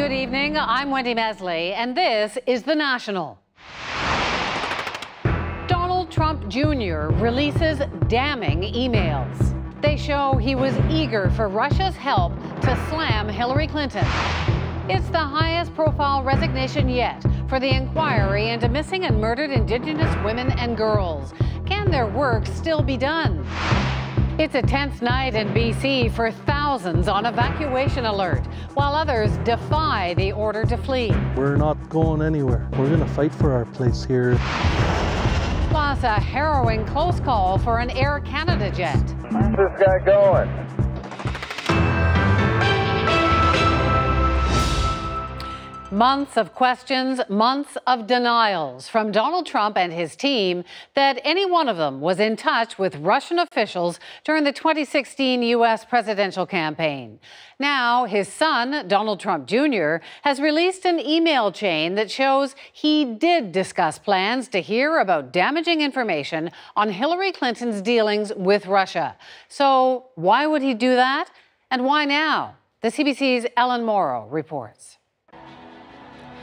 Good evening, I'm Wendy Mesley, and this is The National. Donald Trump Jr. releases damning emails. They show he was eager for Russia's help to slam Hillary Clinton. It's the highest profile resignation yet for the inquiry into missing and murdered Indigenous women and girls. Can their work still be done? It's a tense night in BC for thousands on evacuation alert, while others defy the order to flee. We're not going anywhere. We're going to fight for our place here. Plus, a harrowing close call for an Air Canada jet. Where's this guy going? Months of questions, months of denials from Donald Trump and his team that any one of them was in touch with Russian officials during the 2016 U.S. presidential campaign. Now, his son, Donald Trump Jr., has released an email chain that shows he did discuss plans to hear about damaging information on Hillary Clinton's dealings with Russia. So why would he do that? And why now? The CBC's Ellen Morrow reports.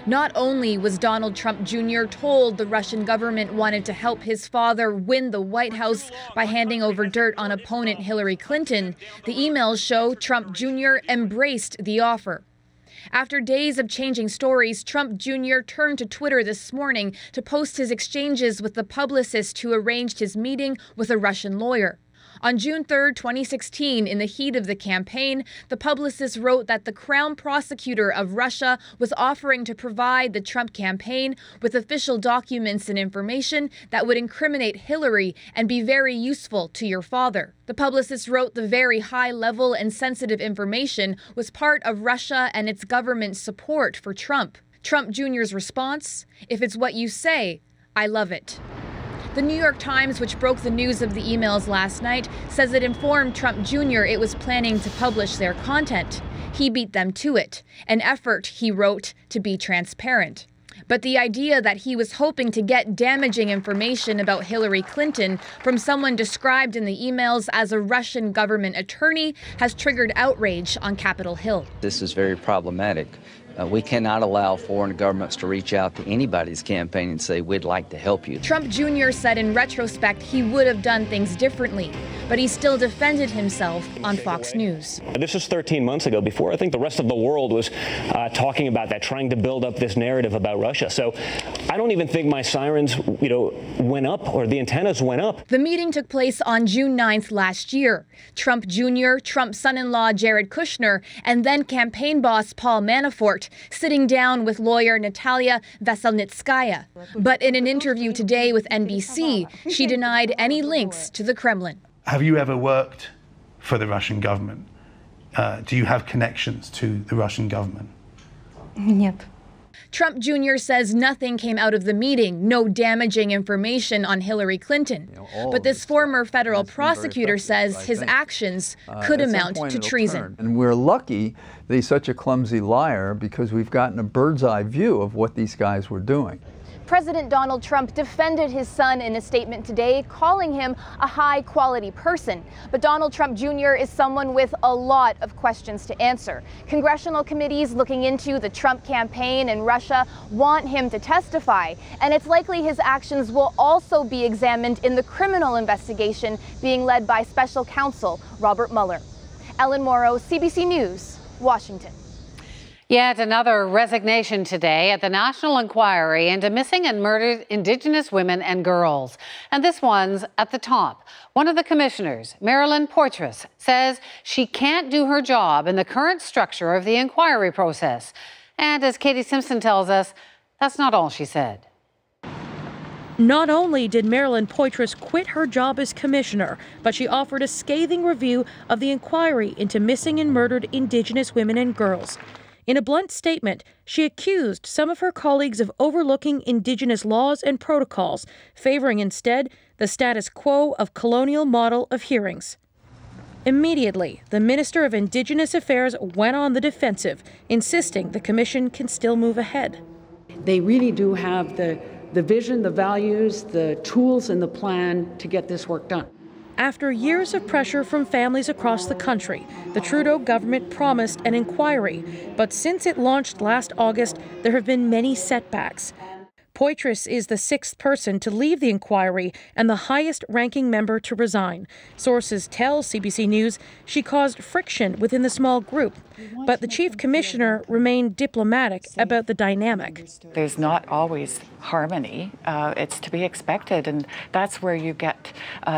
Not only was Donald Trump Jr. told the Russian government wanted to help his father win the White House by handing over dirt on opponent Hillary Clinton, the emails show Trump Jr. embraced the offer. After days of changing stories, Trump Jr. turned to Twitter this morning to post his exchanges with the publicist who arranged his meeting with a Russian lawyer. On June 3, 2016, in the heat of the campaign, the publicist wrote that the Crown Prosecutor of Russia was offering to provide the Trump campaign with official documents and information that would incriminate Hillary and be very useful to your father. The publicist wrote the very high-level and sensitive information was part of Russia and its government's support for Trump. Trump Jr.'s response, "If it's what you say, I love it." The New York Times, which broke the news of the emails last night, says it informed Trump Jr. it was planning to publish their content. He beat them to it, an effort, he wrote, to be transparent. But the idea that he was hoping to get damaging information about Hillary Clinton from someone described in the emails as a Russian government attorney has triggered outrage on Capitol Hill. This is very problematic. We cannot allow foreign governments to reach out to anybody's campaign and say, we'd like to help you. Trump Jr. said in retrospect he would have done things differently, but he still defended himself on Fox News. This was 13 months ago, before I think the rest of the world was talking about that, trying to build up this narrative about Russia. So I don't even think my sirens, went up, or the antennas went up. The meeting took place on June 9th last year. Trump Jr., Trump's son-in-law Jared Kushner, and then campaign boss Paul Manafort sitting down with lawyer Natalia Veselnitskaya. But in an interview today with NBC, she denied any links to the Kremlin. Have you ever worked for the Russian government? Do you have connections to the Russian government? Нет. Trump Jr. says nothing came out of the meeting, no damaging information on Hillary Clinton. But this former federal prosecutor says his actions could amount to treason. And we're lucky that he's such a clumsy liar because we've gotten a bird's eye view of what these guys were doing. President Donald Trump defended his son in a statement today, calling him a high-quality person. But Donald Trump Jr. is someone with a lot of questions to answer. Congressional committees looking into the Trump campaign in Russia want him to testify, and it's likely his actions will also be examined in the criminal investigation being led by special counsel Robert Mueller. Ellen Morrow, CBC News, Washington. Yet another resignation today at the National Inquiry into missing and murdered Indigenous women and girls. And this one's at the top. One of the commissioners, Marilyn Poitras, says she can't do her job in the current structure of the inquiry process. And as Katie Simpson tells us, that's not all she said. Not only did Marilyn Poitras quit her job as commissioner, but she offered a scathing review of the inquiry into missing and murdered Indigenous women and girls. In a blunt statement, she accused some of her colleagues of overlooking Indigenous laws and protocols, favoring instead the status quo of colonial model of hearings. Immediately, the Minister of Indigenous Affairs went on the defensive, insisting the commission can still move ahead. They really do have the vision, the values, the tools, and the plan to get this work done. After years of pressure from families across the country, the Trudeau government promised an inquiry. But since it launched last August, there have been many setbacks. Poitras is the 6th person to leave the inquiry and the highest-ranking member to resign. Sources tell CBC News she caused friction within the small group, but the chief commissioner remained diplomatic about the dynamic. There's not always harmony. It's to be expected, and that's where you get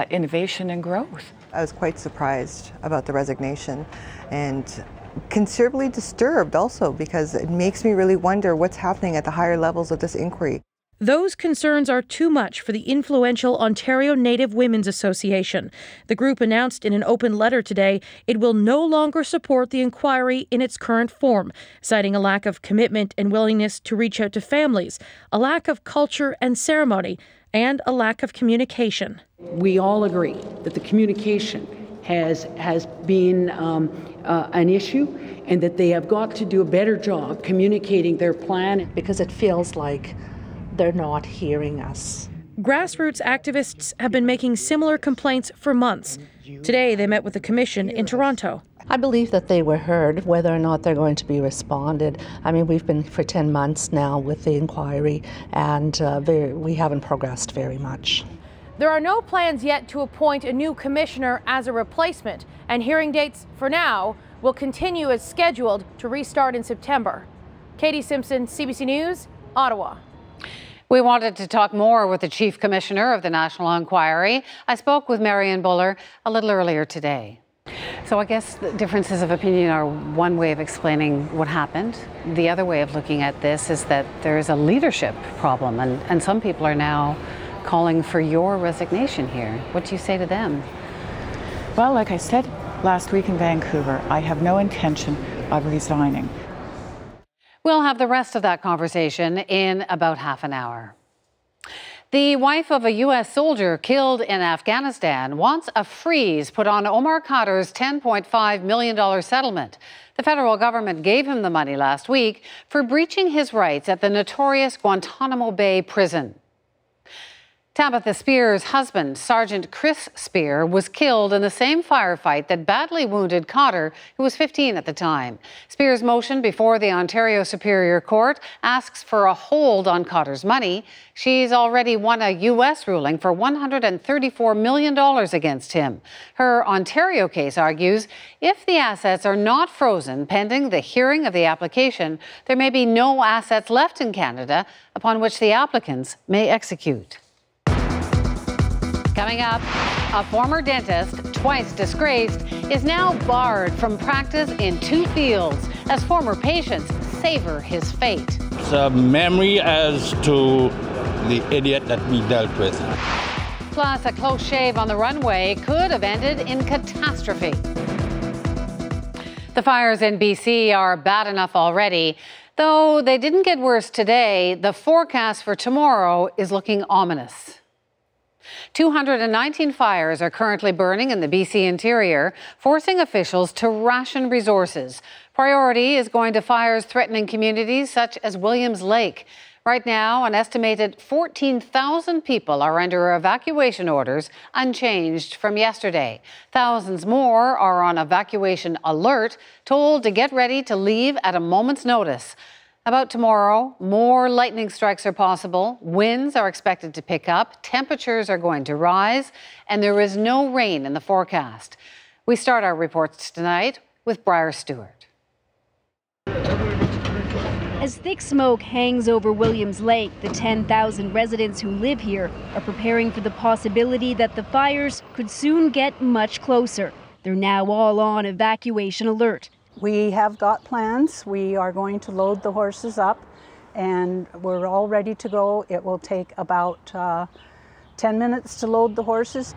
innovation and growth. I was quite surprised about the resignation and considerably disturbed also, because it makes me really wonder what's happening at the higher levels of this inquiry. Those concerns are too much for the influential Ontario Native Women's Association. The group announced in an open letter today it will no longer support the inquiry in its current form, citing a lack of commitment and willingness to reach out to families, a lack of culture and ceremony, and a lack of communication. We all agree that the communication has been an issue, and that they have got to do a better job communicating their plan. Because it feels like they're not hearing us. Grassroots activists have been making similar complaints for months. Today, they met with the commission in Toronto. I believe that they were heard. Whether or not they're going to be responded, I mean, we've been for 10 months now with the inquiry, and we haven't progressed very much. There are no plans yet to appoint a new commissioner as a replacement, and hearing dates for now will continue as scheduled to restart in September. Katie Simpson, CBC News, Ottawa. We wanted to talk more with the Chief Commissioner of the National Inquiry. I spoke with Marion Buller a little earlier today. So I guess the differences of opinion are one way of explaining what happened. The other way of looking at this is that there is a leadership problem, and some people are now calling for your resignation here. What do you say to them? Well, like I said last week in Vancouver, I have no intention of resigning. We'll have the rest of that conversation in about half an hour. The wife of a U.S. soldier killed in Afghanistan wants a freeze put on Omar Khadr's $10.5 million settlement. The federal government gave him the money last week for breaching his rights at the notorious Guantanamo Bay prison. Tabitha Spear's husband, Sergeant Chris Spear, was killed in the same firefight that badly wounded Khadr, who was 15 at the time. Spear's motion before the Ontario Superior Court asks for a hold on Khadr's money. She's already won a U.S. ruling for $134 million against him. Her Ontario case argues if the assets are not frozen pending the hearing of the application, there may be no assets left in Canada upon which the applicants may execute. Coming up, a former dentist, twice disgraced, is now barred from practice in 2 fields as former patients savor his fate. It's a memory as to the idiot that we dealt with. Plus, a close shave on the runway could have ended in catastrophe. The fires in BC are bad enough already. Though they didn't get worse today, the forecast for tomorrow is looking ominous. 219 fires are currently burning in the BC interior, forcing officials to ration resources. Priority is going to fires threatening communities such as Williams Lake. Right now, an estimated 14,000 people are under evacuation orders, unchanged from yesterday. Thousands more are on evacuation alert, told to get ready to leave at a moment's notice. About tomorrow, more lightning strikes are possible, winds are expected to pick up, temperatures are going to rise, and there is no rain in the forecast. We start our reports tonight with Briar Stewart. As thick smoke hangs over Williams Lake, the 10,000 residents who live here are preparing for the possibility that the fires could soon get much closer. They're now all on evacuation alert. We have got plans. We are going to load the horses up and we're all ready to go. It will take about 10 minutes to load the horses.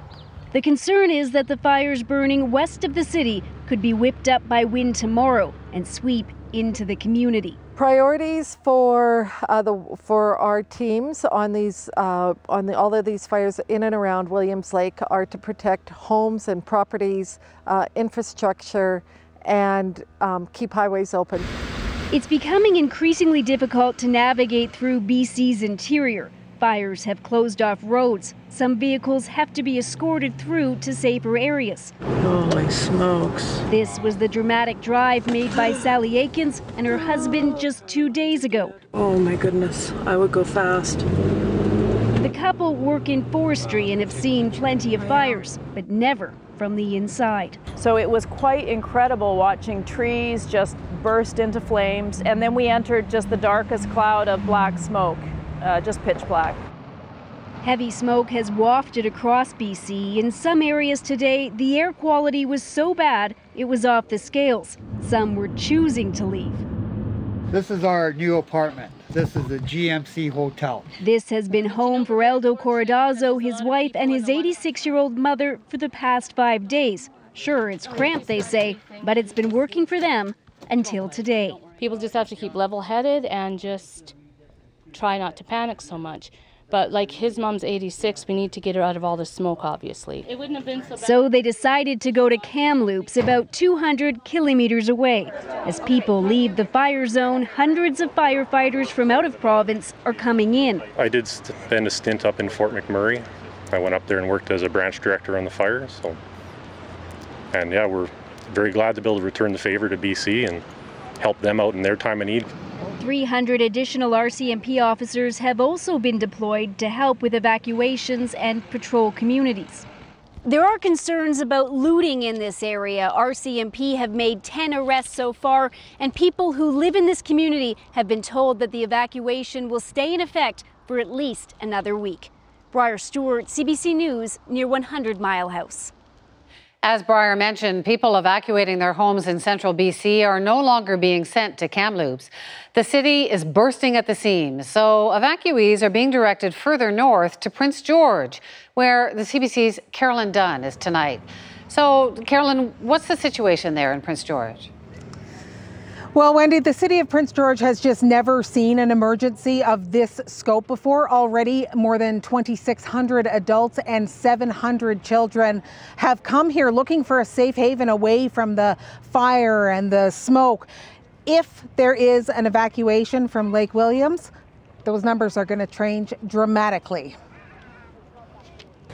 The concern is that the fires burning west of the city could be whipped up by wind tomorrow and sweep into the community. Priorities for our teams on these all of these fires in and around Williams Lake are to protect homes and properties, infrastructure, and keep highways open. It's becoming increasingly difficult to navigate through BC's interior. Fires have closed off roads. Some vehicles have to be escorted through to safer areas. Holy smokes. This was the dramatic drive made by Sally Aikens and her husband just 2 days ago. Oh my goodness, I would go fast. The couple work in forestry and have seen plenty of fires, but never from the inside. So it was quite incredible watching trees just burst into flames, and then we entered just the darkest cloud of black smoke, just pitch black. Heavy smoke has wafted across BC. In some areas today, the air quality was so bad it was off the scales. Some were choosing to leave. This is our new apartment. This is the GMC Hotel. This has been home for Eldo Corradazzo, his wife, and his 86-year-old mother for the past 5 days. Sure, it's cramped, they say, but it's been working for them until today. People just have to keep level-headed and just try not to panic so much. But like his mom's 86, we need to get her out of all the smoke, obviously. It wouldn't have been so bad. So they decided to go to Kamloops, about 200 kilometers away. As people leave the fire zone, hundreds of firefighters from out of province are coming in. I did spend a stint up in Fort McMurray. I went up there and worked as a branch director on the fire. And yeah, we're very glad to be able to return the favor to BC and help them out in their time of need. 300 additional RCMP officers have also been deployed to help with evacuations and patrol communities. There are concerns about looting in this area. RCMP have made 10 arrests so far, and people who live in this community have been told that the evacuation will stay in effect for at least another week. Briar Stewart, CBC News, near 100 Mile House. As Briar mentioned, people evacuating their homes in central BC are no longer being sent to Kamloops. The city is bursting at the seams, so evacuees are being directed further north to Prince George, where the CBC's Carolyn Dunn is tonight. So, Carolyn, what's the situation there in Prince George? Well, Wendy, the city of Prince George has just never seen an emergency of this scope before. Already, more than 2,600 adults and 700 children have come here looking for a safe haven away from the fire and the smoke. If there is an evacuation from Lake Williams, those numbers are going to change dramatically.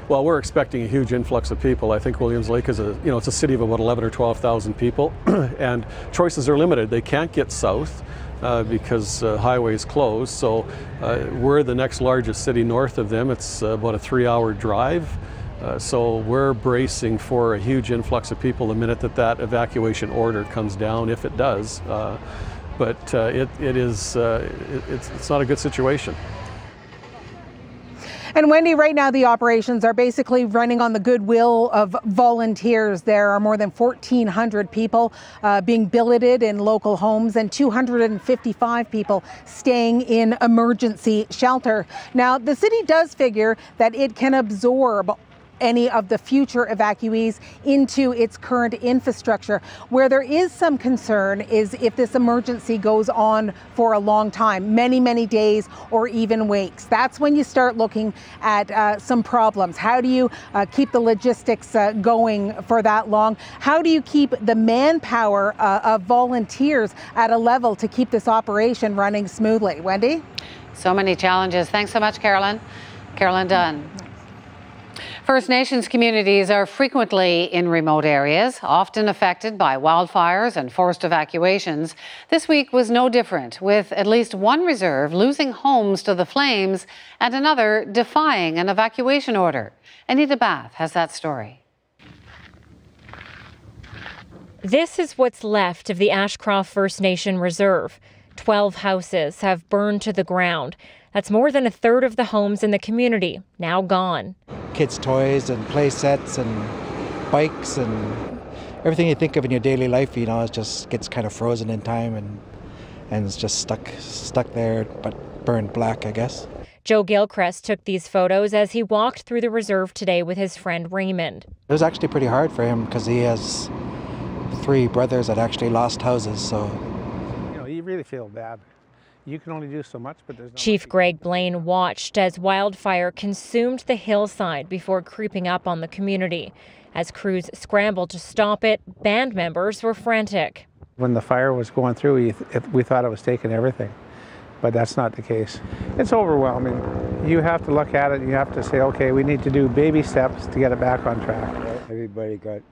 Well, we're expecting a huge influx of people. I think Williams Lake is it's a city of about 11 or 12,000 people, and choices are limited. They can't get south because highway is closed. So we're the next largest city north of them. It's about a 3-hour drive. So we're bracing for a huge influx of people the minute that evacuation order comes down, if it does. But it's not a good situation. And Wendy, right now the operations are basically running on the goodwill of volunteers. There are more than 1,400 people being billeted in local homes and 255 people staying in emergency shelter. Now, the city does figure that it can absorb any of the future evacuees into its current infrastructure. Where there is some concern is if this emergency goes on for a long time, many days or even weeks. That's when you start looking at some problems. How do you keep the logistics going for that long? How do you keep the manpower of volunteers at a level to keep this operation running smoothly? Wendy? So many challenges. Thanks so much, Carolyn. Carolyn Dunn. First Nations communities are frequently in remote areas, often affected by wildfires and forced evacuations. This week was no different, with at least one reserve losing homes to the flames and another defying an evacuation order. Anita Bath has that story. This is what's left of the Ashcroft First Nation Reserve. 12 houses have burned to the ground. That's more than a third of the homes in the community, now gone. Kids' toys and play sets and bikes and everything you think of in your daily life, it just gets kind of frozen in time and it's just stuck there, but burned black, I guess. Joe Gilchrist took these photos as he walked through the reserve today with his friend Raymond. It was actually pretty hard for him because he has 3 brothers that actually lost houses, so. You really feel bad. You can only do so much, but there's Chief Greg Blaine watched as wildfire consumed the hillside before creeping up on the community. As crews scrambled to stop it, band members were frantic. When the fire was going through, we thought it was taking everything, but that's not the case. It's overwhelming. You have to look at it and you have to say, okay, we need to do baby steps to get it back on track. Everybody got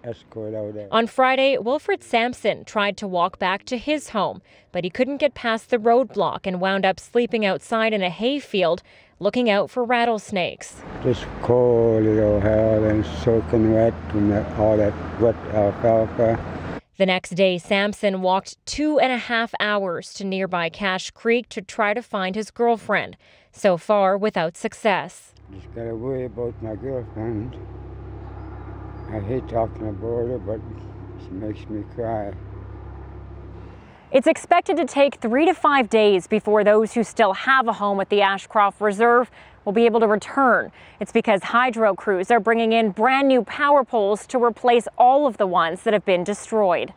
escorted out there. On Friday, Wilfred Sampson tried to walk back to his home, but he couldn't get past the roadblock and wound up sleeping outside in a hayfield, looking out for rattlesnakes. Just cold as all hell and soaking wet from all that wet alfalfa. The next day, Sampson walked 2.5 hours to nearby Cache Creek to try to find his girlfriend, so far without success. Just gotta worry about my girlfriend. I hate talking about her, but she makes me cry. It's expected to take 3 to 5 days before those who still have a home at the Ashcroft Reserve will be able to return. It's because hydro crews are bringing in brand new power poles to replace all of the ones that have been destroyed.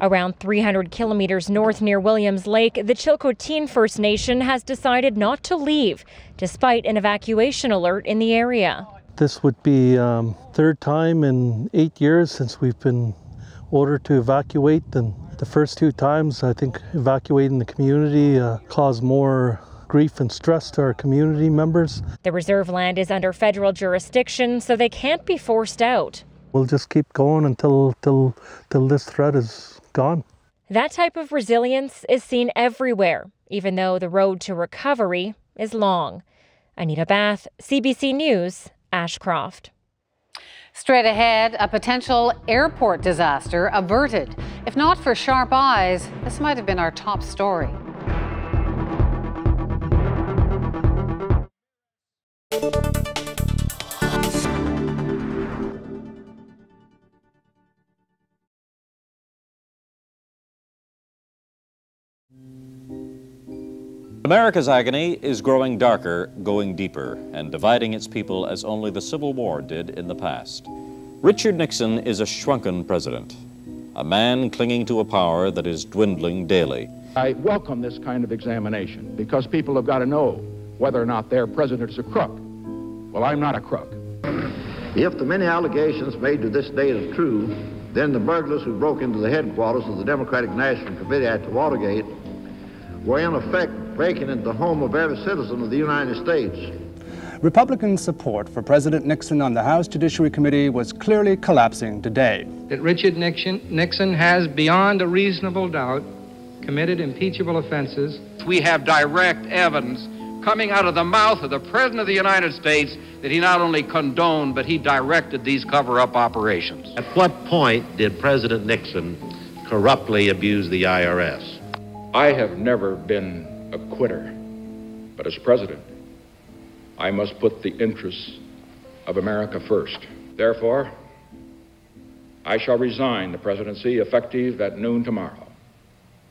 Around 300 kilometers north near Williams Lake, the Chilcotin First Nation has decided not to leave, despite an evacuation alert in the area. This would be third time in 8 years since we've been ordered to evacuate. And the first 2 times, I think evacuating the community caused more grief and stress to our community members. The reserve land is under federal jurisdiction, so they can't be forced out. We'll just keep going until this threat is gone. That type of resilience is seen everywhere, even though the road to recovery is long. Anita Bath, CBC News, Ashcroft. Straight ahead, a potential airport disaster averted. If not for sharp eyes, this might have been our top story. America's agony is growing darker, going deeper, and dividing its people as only the Civil War did in the past. Richard Nixon is a shrunken president, a man clinging to a power that is dwindling daily. I welcome this kind of examination because people have got to know whether or not their president's a crook. Well, I'm not a crook. If the many allegations made to this date are true, then the burglars who broke into the headquarters of the Democratic National Committee after Watergate were in effect breaking into the home of every citizen of the United States. Republican support for President Nixon on the House Judiciary Committee was clearly collapsing today. That Richard Nixon has, beyond a reasonable doubt, committed impeachable offenses. We have direct evidence coming out of the mouth of the President of the United States that he not only condoned, but he directed these cover-up operations. At what point did President Nixon corruptly abuse the IRS? I have never been a quitter, but as president, I must put the interests of America first. Therefore, I shall resign the presidency effective at noon tomorrow.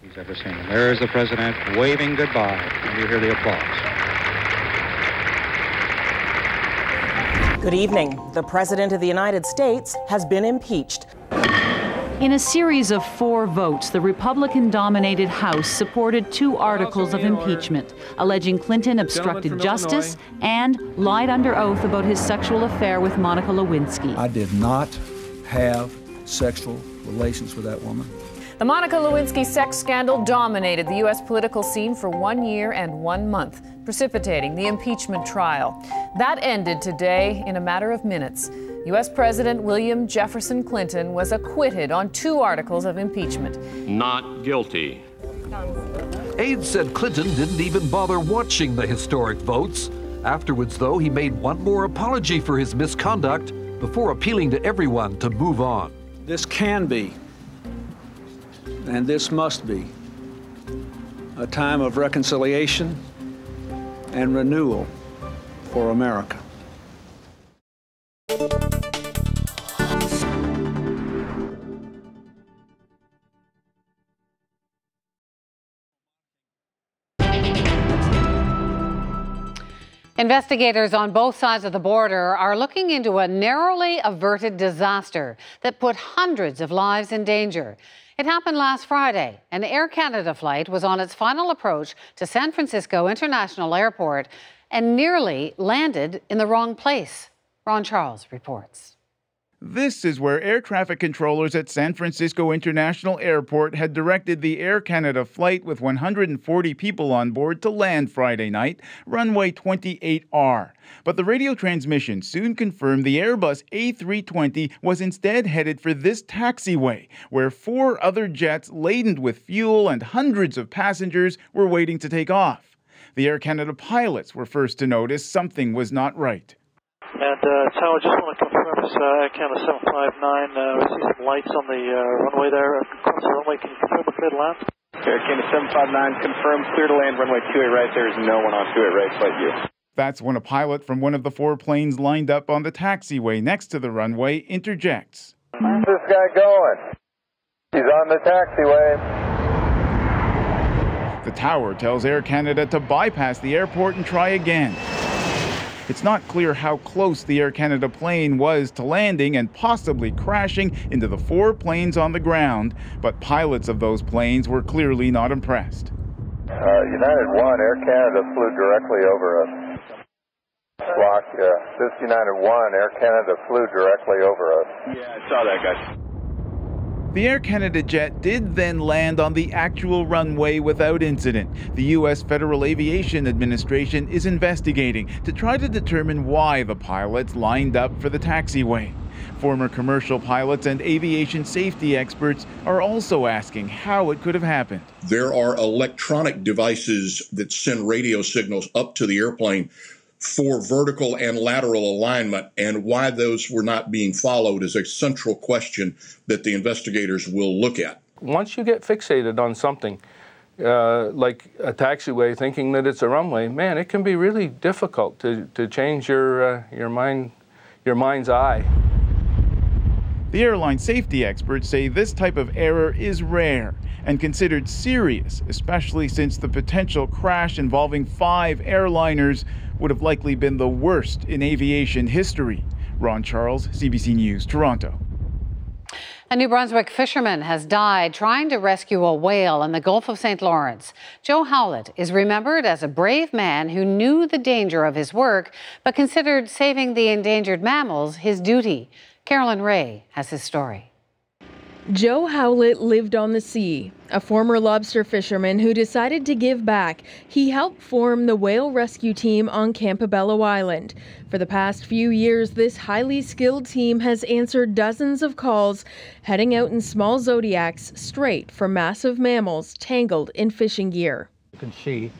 Who's ever seen him? There is the president waving goodbye, and you hear the applause. Good evening. The President of the United States has been impeached. In a series of 4 votes, the Republican-dominated House supported 2 articles of impeachment, alleging Clinton obstructed justice and lied under oath about his sexual affair with Monica Lewinsky. I did not have sexual relations with that woman. The Monica Lewinsky sex scandal dominated the U.S. political scene for 1 year and 1 month, precipitating the impeachment trial. That ended today in a matter of minutes. U.S. President William Jefferson Clinton was acquitted on 2 articles of impeachment. Not guilty. Aides said Clinton didn't even bother watching the historic votes. Afterwards, though, he made one more apology for his misconduct before appealing to everyone to move on. This can be, and this must be, a time of reconciliation and renewal for America. Investigators on both sides of the border are looking into a narrowly averted disaster that put hundreds of lives in danger. It happened last Friday. An Air Canada flight was on its final approach to San Francisco International Airport and nearly landed in the wrong place. Ron Charles reports. This is where air traffic controllers at San Francisco International Airport had directed the Air Canada flight with 140 people on board to land Friday night, runway 28R. But the radio transmission soon confirmed the Airbus A320 was instead headed for this taxiway, where 4 other jets laden with fuel and hundreds of passengers were waiting to take off. The Air Canada pilots were first to notice something was not right. And Tower, just want to confirm this Air Canada 759. We see some lights on the runway there. Across the runway, can you confirm the clear to land? Air Canada 759 confirms clear to land runway 28 right. There is no one on 28 right, flight you. That's when a pilot from one of the 4 planes lined up on the taxiway next to the runway interjects. Where's this guy going? He's on the taxiway. The tower tells Air Canada to bypass the airport and try again. It's not clear how close the Air Canada plane was to landing and possibly crashing into the 4 planes on the ground, but pilots of those planes were clearly not impressed. United 1, Air Canada flew directly over us. Block, this United 1, Air Canada flew directly over us. Yeah, I saw that, guy. The Air Canada jet did then land on the actual runway without incident. The U.S. Federal Aviation Administration is investigating to try to determine why the pilots lined up for the taxiway. Former commercial pilots and aviation safety experts are also asking how it could have happened. There are electronic devices that send radio signals up to the airplane for vertical and lateral alignment, and why those were not being followed is a central question that the investigators will look at. Once you get fixated on something like a taxiway, thinking that it's a runway, man, it can be really difficult to change your mind's eye. The airline safety experts say this type of error is rare and considered serious, especially since the potential crash involving 5 airliners would have likely been the worst in aviation history. Ron Charles, CBC News, Toronto. A New Brunswick fisherman has died trying to rescue a whale in the Gulf of St. Lawrence. Joe Howlett is remembered as a brave man who knew the danger of his work, but considered saving the endangered mammals his duty. Carolyn Ray has his story. Joe Howlett lived on the sea, a former lobster fisherman who decided to give back. He helped form the whale rescue team on Campobello Island. For the past few years, this highly skilled team has answered dozens of calls, heading out in small Zodiacs straight for massive mammals tangled in fishing gear. You can see,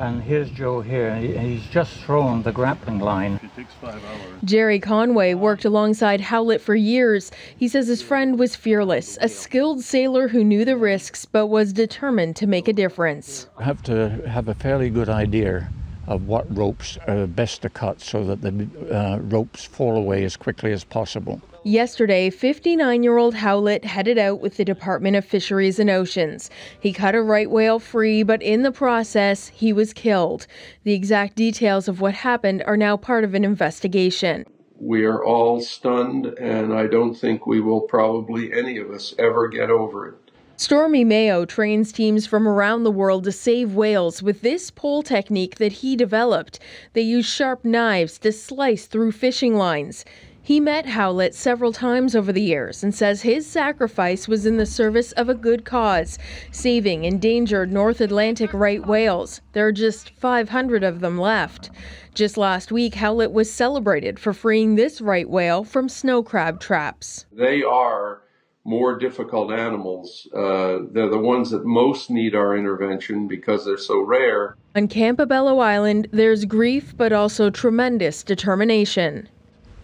and here's Joe here. He's just thrown the grappling line. It takes 5 hours. Jerry Conway worked alongside Howlett for years. He says his friend was fearless, a skilled sailor who knew the risks but was determined to make a difference. You have to have a fairly good idea of what ropes are best to cut so that the ropes fall away as quickly as possible. Yesterday, 59-year-old Howlett headed out with the Department of Fisheries and Oceans. He cut a right whale free, but in the process, he was killed. The exact details of what happened are now part of an investigation. We are all stunned, and I don't think we will probably, any of us, ever get over it. Stormy Mayo trains teams from around the world to save whales with this pole technique that he developed. They use sharp knives to slice through fishing lines. He met Howlett several times over the years and says his sacrifice was in the service of a good cause, saving endangered North Atlantic right whales. There are just 500 of them left. Just last week, Howlett was celebrated for freeing this right whale from snow crab traps. They are more difficult animals. They're the ones that most need our intervention because they're so rare. On Campobello Island, there's grief but also tremendous determination.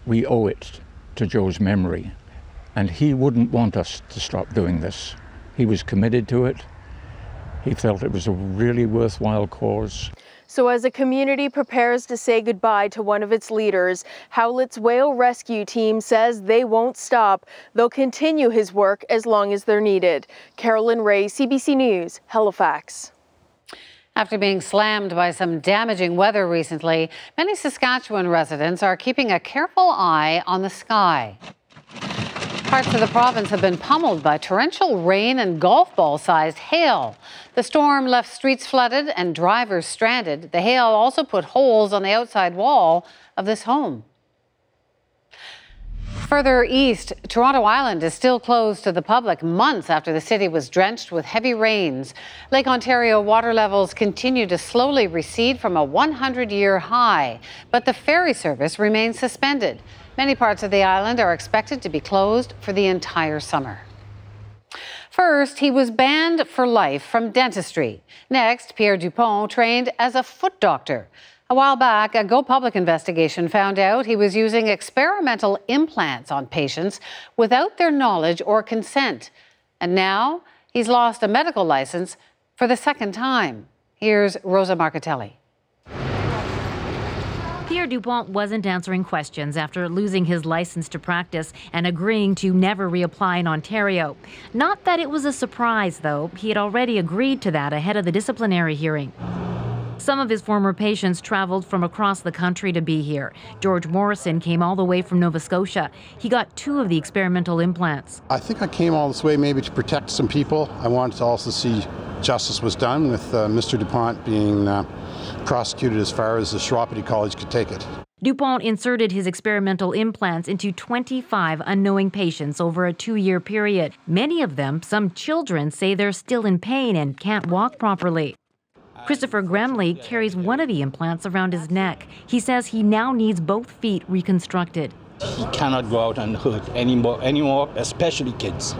We owe it to Joe's memory, and he wouldn't want us to stop doing this. He was committed to it. He felt it was a really worthwhile cause. So as a community prepares to say goodbye to one of its leaders, Howlett's whale rescue team says they won't stop. They'll continue his work as long as they're needed. Carolyn Ray, CBC News, Halifax. After being slammed by some damaging weather recently, many Saskatchewan residents are keeping a careful eye on the sky. Parts of the province have been pummeled by torrential rain and golf ball-sized hail. The storm left streets flooded and drivers stranded. The hail also put holes on the outside wall of this home. Further east, Toronto Island is still closed to the public months after the city was drenched with heavy rains. Lake Ontario water levels continue to slowly recede from a 100-year high, but the ferry service remains suspended. Many parts of the island are expected to be closed for the entire summer. First, he was banned for life from dentistry. Next, Pierre Dupont trained as a foot doctor. A while back, a Go Public investigation found out he was using experimental implants on patients without their knowledge or consent. And now he's lost a medical license for the second time. Here's Rosa Marcatelli. Pierre Dupont wasn't answering questions after losing his license to practice and agreeing to never reapply in Ontario. Not that it was a surprise, though. He had already agreed to that ahead of the disciplinary hearing. Some of his former patients traveled from across the country to be here. George Morrison came all the way from Nova Scotia. He got 2 of the experimental implants. I think I came all this way maybe to protect some people. I wanted to also see justice was done with Mr. Dupont being prosecuted as far as the Chiropody College could take it. Dupont inserted his experimental implants into 25 unknowing patients over a 2-year period. Many of them, some children, say they're still in pain and can't walk properly. Christopher Gremley carries one of the implants around his neck. He says he now needs both feet reconstructed. He cannot go out and hurt anymore, especially kids.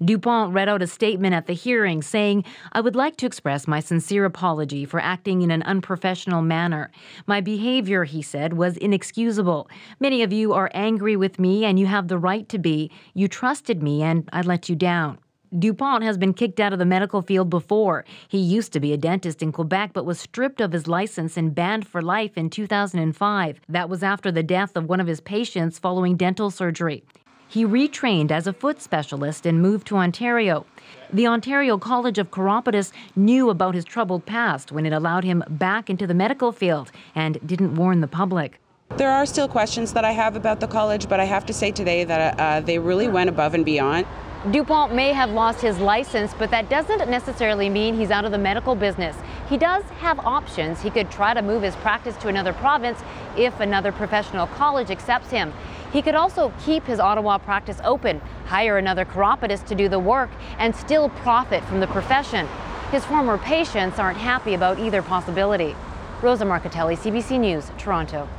Dupont read out a statement at the hearing saying, "I would like to express my sincere apology for acting in an unprofessional manner. My behavior," he said, "was inexcusable. Many of you are angry with me, and you have the right to be. You trusted me, and I let you down." Dupont has been kicked out of the medical field before. He used to be a dentist in Quebec, but was stripped of his license and banned for life in 2005. That was after the death of one of his patients following dental surgery. He retrained as a foot specialist and moved to Ontario. The Ontario College of Chiropodists knew about his troubled past when it allowed him back into the medical field and didn't warn the public. There are still questions that I have about the college, but I have to say today that they really went above and beyond. Dupont may have lost his license, but that doesn't necessarily mean he's out of the medical business. He does have options. He could try to move his practice to another province if another professional college accepts him. He could also keep his Ottawa practice open, hire another chiropodist to do the work, and still profit from the profession. His former patients aren't happy about either possibility. Rosa Marcatelli, CBC News, Toronto.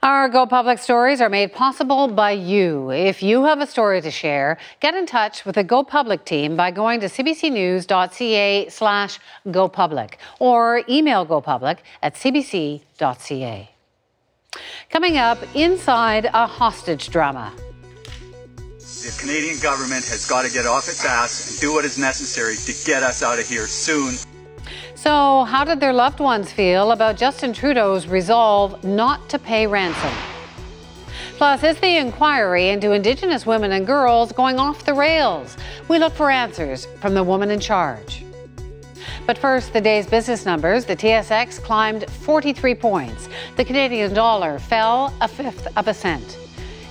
Our Go Public stories are made possible by you. If you have a story to share, get in touch with the Go Public team by going to cbcnews.ca/gopublic or email gopublic@cbc.ca. Coming up, inside a hostage drama. The Canadian government has got to get off its ass and do what is necessary to get us out of here soon. So, how did their loved ones feel about Justin Trudeau's resolve not to pay ransom? Plus, is the inquiry into Indigenous women and girls going off the rails? We look for answers from the woman in charge. But first, the day's business numbers. The TSX climbed 43 points. The Canadian dollar fell 1/5 of a cent.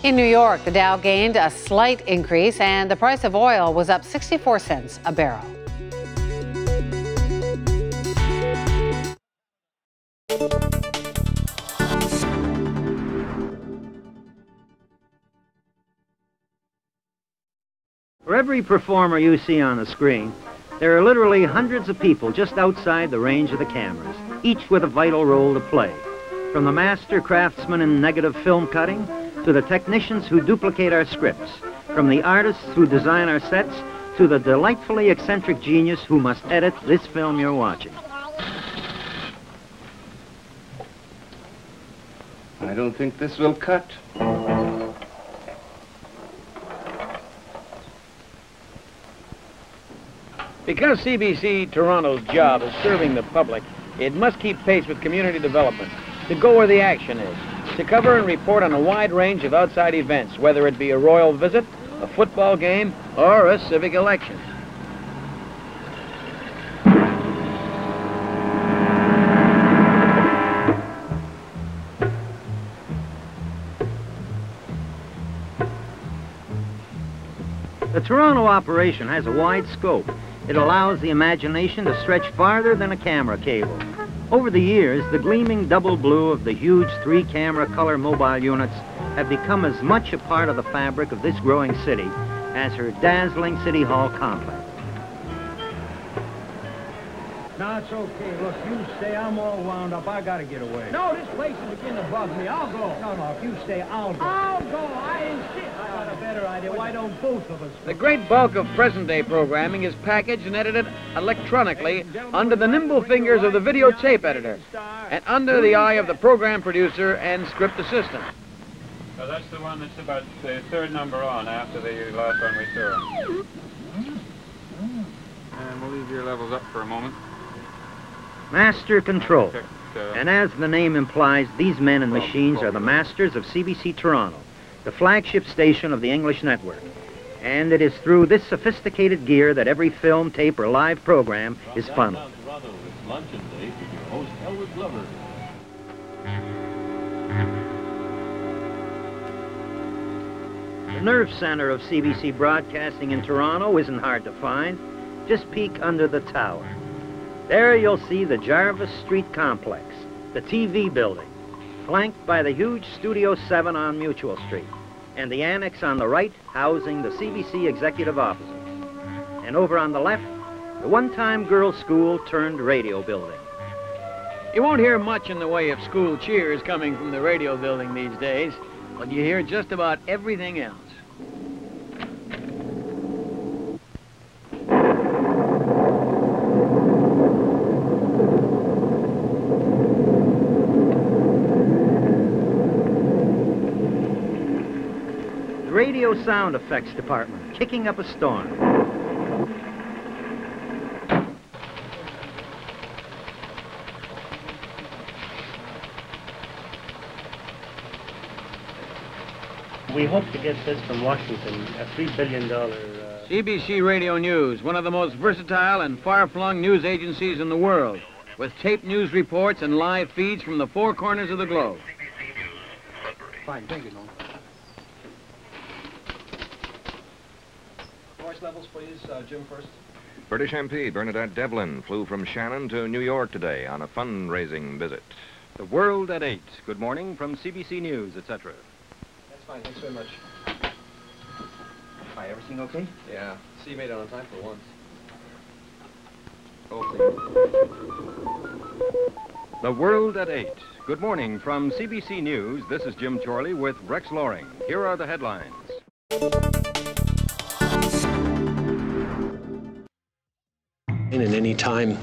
In New York, the Dow gained a slight increase, and the price of oil was up 64 cents a barrel. For every performer you see on the screen, there are literally hundreds of people just outside the range of the cameras, each with a vital role to play. From the master craftsmen in negative film cutting, to the technicians who duplicate our scripts, from the artists who design our sets, to the delightfully eccentric genius who must edit this film you're watching. I don't think this will cut. Because CBC Toronto's job is serving the public, it must keep pace with community development, to go where the action is, to cover and report on a wide range of outside events, whether it be a royal visit, a football game, or a civic election. The Toronto operation has a wide scope. It allows the imagination to stretch farther than a camera cable. Over the years, the gleaming double blue of the huge 3-camera color mobile units have become as much a part of the fabric of this growing city as her dazzling City Hall complex. No, it's okay. Look, you stay. I'm all wound up. I gotta get away. No, this place is beginning to bug me. I'll go. No, if you stay, I'll go. I'll go. I insist. I got a better idea. Why don't both of us go? The great bulk of present-day programming is packaged and edited electronically under the nimble fingers of the videotape editor and under the eye of the program producer and script assistant. Well, that's the one that's about the third number on after the last one we saw. And we'll leave your levels up for a moment. Master Control. And as the name implies, these men and machines are the masters of CBC Toronto, the flagship station of the English network. And it is through this sophisticated gear that every film, tape, or live program is funneled. It's luncheon date with your host, Elwood Glover. The nerve center of CBC broadcasting in Toronto isn't hard to find. Just peek under the tower. There you'll see the Jarvis Street complex, the TV building, flanked by the huge Studio 7 on Mutual Street, and the annex on the right housing the CBC executive offices. And over on the left, the one-time girls' school turned radio building. You won't hear much in the way of school cheers coming from the radio building these days, but you hear just about everything else. Radio sound effects department, kicking up a storm. We hope to get this from Washington, a $3 billion... CBC Radio News, one of the most versatile and far-flung news agencies in the world, with taped news reports and live feeds from the four corners of the globe. Fine, thank you, Norm. Voice levels, please. Jim first. British MP Bernadette Devlin flew from Shannon to New York today on a fundraising visit. The World at 8. Good morning from CBC News, etc. That's fine. Thanks very much. Hi, everything okay? Yeah. See, you made it on time for once. The World at 8. Good morning from CBC News. This is Jim Chorley with Rex Loring. Here are the headlines. And any time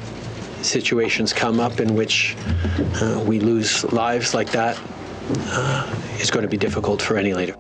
situations come up in which we lose lives like that, it's going to be difficult for any leader.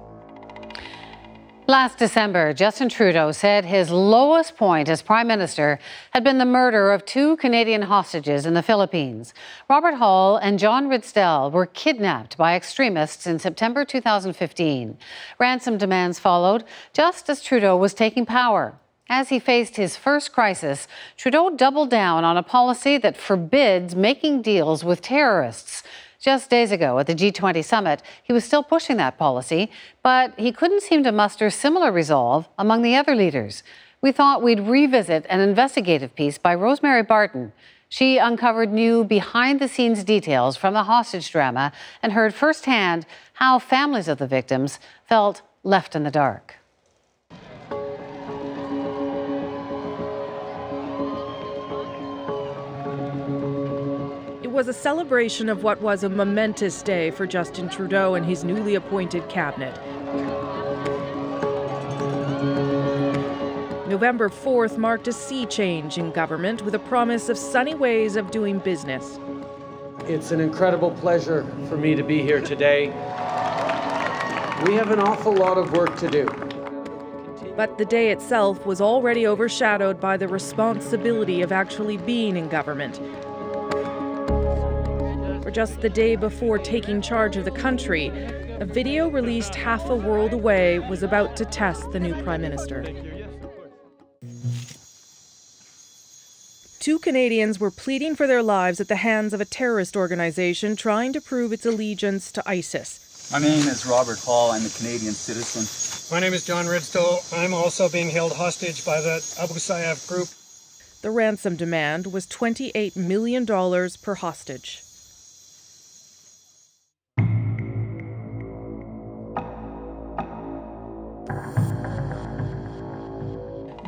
Last December, Justin Trudeau said his lowest point as Prime Minister had been the murder of 2 Canadian hostages in the Philippines. Robert Hall and John Ridsdale were kidnapped by extremists in September 2015. Ransom demands followed just as Trudeau was taking power. As he faced his first crisis, Trudeau doubled down on a policy that forbids making deals with terrorists. Just days ago at the G20 summit, he was still pushing that policy, but he couldn't seem to muster similar resolve among the other leaders. We thought we'd revisit an investigative piece by Rosemary Barton. She uncovered new behind-the-scenes details from the hostage drama and heard firsthand how families of the victims felt left in the dark. It was a celebration of what was a momentous day for Justin Trudeau and his newly appointed cabinet. November 4th marked a sea change in government with a promise of sunny ways of doing business. It's an incredible pleasure for me to be here today. We have an awful lot of work to do. But the day itself was already overshadowed by the responsibility of actually being in government. For just the day before taking charge of the country, a video released half a world away was about to test the new Prime Minister. 2 Canadians were pleading for their lives at the hands of a terrorist organization trying to prove its allegiance to ISIS. My name is Robert Hall. I'm a Canadian citizen. My name is John Ridsdale. I'm also being held hostage by the Abu Sayyaf group. The ransom demand was $28 million per hostage.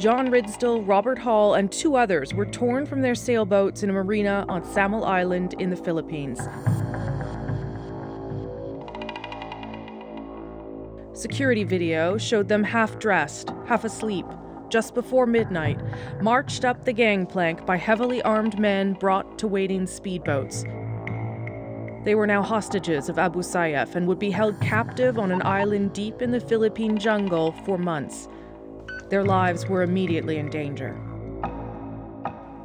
John Ridsdale, Robert Hall, and 2 others were torn from their sailboats in a marina on Samul Island in the Philippines. Security video showed them half-dressed, half asleep, just before midnight, marched up the gangplank by heavily armed men brought to waiting speedboats. They were now hostages of Abu Sayyaf and would be held captive on an island deep in the Philippine jungle for months. Their lives were immediately in danger.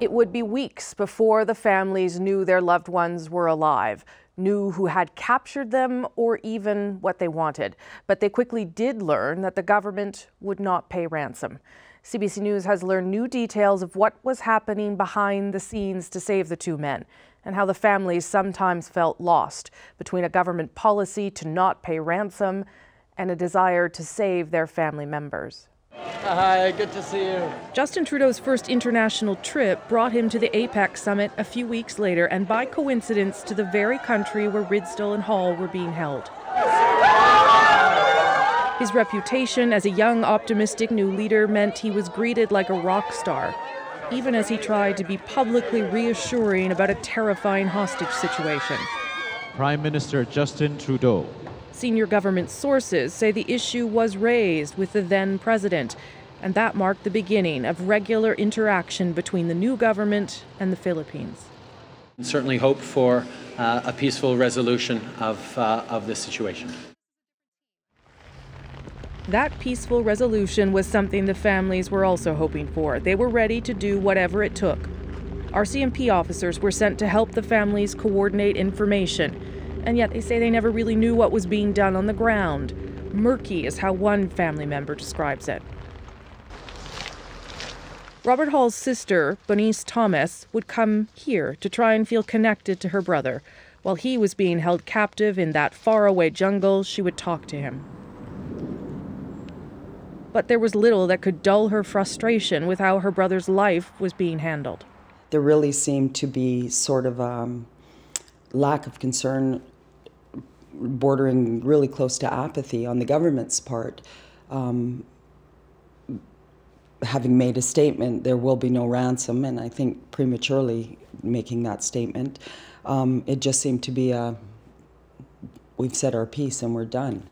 It would be weeks before the families knew their loved ones were alive, knew who had captured them, or even what they wanted. But they quickly did learn that the government would not pay ransom. CBC News has learned new details of what was happening behind the scenes to save the 2 men, and how the families sometimes felt lost between a government policy to not pay ransom and a desire to save their family members. Hi, good to see you. Justin Trudeau's first international trip brought him to the APEC summit a few weeks later, and by coincidence to the very country where Ridsdale and Hall were being held. His reputation as a young, optimistic new leader meant he was greeted like a rock star, even as he tried to be publicly reassuring about a terrifying hostage situation. Prime Minister Justin Trudeau. Senior government sources say the issue was raised with the then president, and that marked the beginning of regular interaction between the new government and the Philippines. And certainly hope for a peaceful resolution of this situation. That peaceful resolution was something the families were also hoping for. They were ready to do whatever it took. RCMP officers were sent to help the families coordinate information, and yet they say they never really knew what was being done on the ground. Murky is how one family member describes it. Robert Hall's sister, Bernice Thomas, would come here to try and feel connected to her brother. While he was being held captive in that faraway jungle, she would talk to him. But there was little that could dull her frustration with how her brother's life was being handled. There really seemed to be sort of lack of concern, bordering really close to apathy on the government's part. Having made a statement, there will be no ransom, and I think prematurely making that statement, it just seemed to be we've said our piece and we're done.